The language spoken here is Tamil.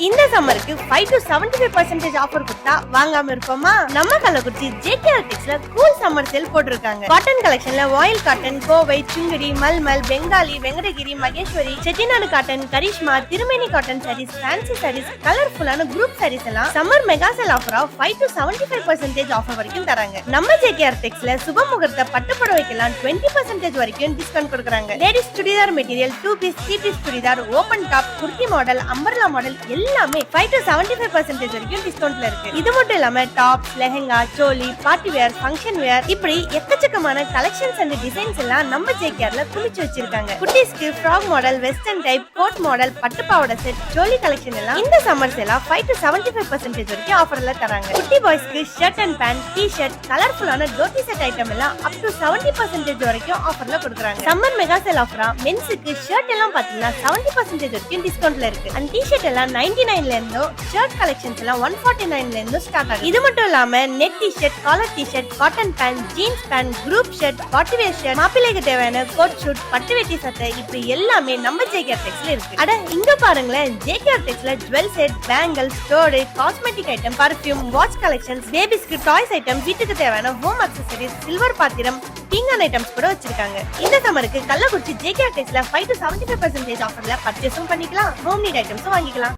இந்த சம்மருக்கு 5 to 75% ஆஃபர் கொடுத்தா வாங்காம இருப்போமா? நம்ம கள்ளக்குறிச்சி ஜேகேஆர் டெக்ஸ்ல கூல் சம்மர் சேல் போட்டிருக்காங்க. காட்டன் கலெக்ஷன்ல voile cotton, Kovai, Sungudi, mulmul, Bengali, Venkatagiri, Maheshwari, Chettinad cotton, Karishma, Thirumeni cotton saris, fancy saris, கலர்ஃபுல்லான குரூப் சாரீஸ் எல்லாம் சம்மர் மெகா சேல் ஆஃபரா 5 to 75% ஆஃபர் வரைக்கும் தராங்க. நம்ம ஜேகேஆர் டெக்ஸ்ல சுப முகூர்த்த பட்டு புடவைக்கெல்லாம் 20% வரைக்கும் டிஸ்கவுண்ட் கொடுக்கறாங்க. Ladies churidar material, 2 piece, 3 piece churidar, open top, kurti model, umbrella model எல்லாமே 5 to 75% வரைக்கும் டிஸ்கவுண்ட்ல இருக்கு. இது மட்டும் இல்லாம டாப்ஸ், லெஹங்கா, சோலி, பார்ட்டி வேர், ஃபங்க்ஷன் வேர் இப்படி எக்கச்சக்கமான கலெக்ஷன்ஸ் அண்ட் டிசைன்ஸ் எல்லாம் நம்ம ஜேகேஆர்ல குமிச்சு வச்சிருக்காங்க. குட்டீஸ்க்கு frock model, western type, coat model, பட்டு பாவாடை செட், ஜோலி கலெக்ஷன் எல்லாம் இந்த சம்மர் சேலா 5 to 75% வரைக்கும் ஆஃபர்ல தராங்க. குட்டி பாய்ஸ்க்கு ஷர்ட் அண்ட் பேண்ட், டி-ஷர்ட், கலர்ஃபுல்லான தோத்தி செட் ஐட்டம் எல்லாம் அப் டு 70% வரைக்கும் ஆஃபர்ல கொடுக்குறாங்க. சம்மர் மெகா சேல் ஆஃபரா மென்ஸ்க்கு ஷர்ட் எல்லாம் பாத்தீங்கன்னா 70% வரைக்கும் டிஸ்கவுண்ட்ல இருக்கு. அண்ட் டி-ஷர்ட் எல்லாம் 99ல இருந்தோ, ஷர்ட் கலெக்ஷன்ஸ் எல்லாம் 149ல இருந்து ஸ்டார்ட் ஆகுது. இது மட்டும் இல்லாம net T-shirt, collar T-shirt, cotton pant, jeans pant, group shirt, party wear shirt, மாப்பிள்ளைக்கு தேவையான கோட் ஷூட், பட்டு வெட்டி சட்டை இப்படி எல்லாமே நம்ம ஜேகேஆர் டெக்ஸ்ல இருக்கு. அட இங்க பாருங்களேன், ஜேகேஆர் டெக்ஸ்ல jewel set, bangle, store, cosmetic item, perfume, watch collections, பேபிஸ்க்கு டாய்ஸ் ஐட்டம், வீட்டுக்கு தேவையான ஹோம் அக்சசரிஸ், சில்வர் பாத்திரம், பீங்கான் ஐட்டம்ஸ் கூட வச்சிருக்காங்க. இந்த சம்மருக்கு கள்ளக்குறிச்சி ஜேகேஆர் டெக்ஸ்ல 5 to 75% ஆஃபர்ல பர்ச்சேஸும் பண்ணிக்கலாம், ஹோம் நீட் ஐட்டம்ஸும் வாங்கிக்கலாம்.